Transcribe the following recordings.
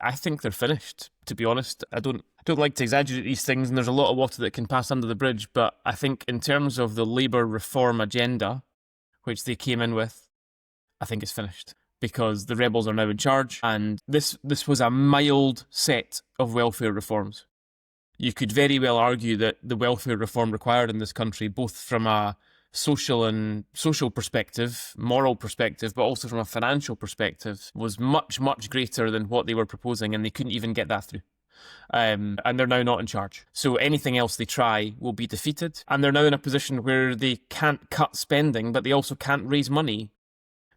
I think they're finished, to be honest. I don't like to exaggerate these things, and there's a lot of water that can pass under the bridge, but I think in terms of the Labour reform agenda, which they came in with, I think it's finished. Because the rebels are now in charge, and this was a mild set of welfare reforms. You could very well argue that the welfare reform required in this country, both from a social perspective, moral perspective, but also from a financial perspective, was much, much greater than what they were proposing, and they couldn't even get that through. And they're now not in charge. So anything else they try will be defeated. And they're now in a position where they can't cut spending, but they also can't raise money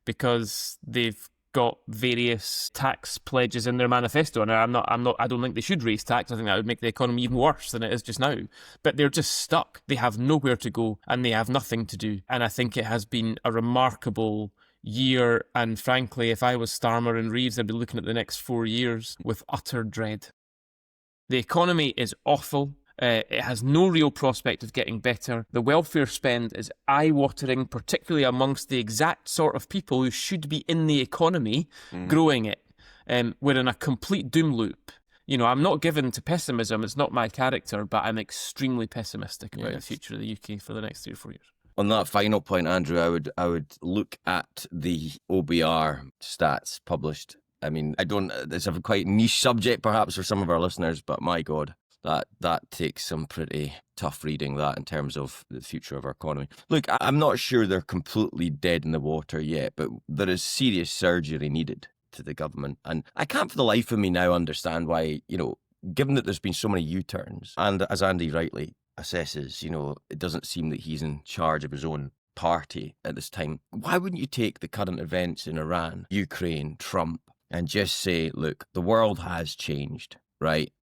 because they've got various tax pledges in their manifesto. And I don't think they should raise tax. I think that would make the economy even worse than it is just now. But they're just stuck. They have nowhere to go and they have nothing to do. And I think it has been a remarkable year. And frankly, if I was Starmer and Reeves, I'd be looking at the next 4 years with utter dread. The economy is awful. It has no real prospect of getting better. The welfare spend is eye-watering, particularly amongst the exact sort of people who should be in the economy growing it. We're in a complete doom loop. You know, I'm not given to pessimism. It's not my character, but I'm extremely pessimistic about the future of the UK for the next 3 or 4 years. On that final point, Andrew, I would look at the OBR stats published. I mean, it's a quite niche subject perhaps for some of our listeners, but my God, that takes some pretty tough reading, that, in terms of the future of our economy. Look, I'm not sure they're completely dead in the water yet, but there is serious surgery needed to the government. And I can't for the life of me now understand why, given that there's been so many U-turns, and as Andy rightly assesses, it doesn't seem that he's in charge of his own party at this time. Why wouldn't you take the current events in Iran, Ukraine, Trump, and just say, look, the world has changed, right?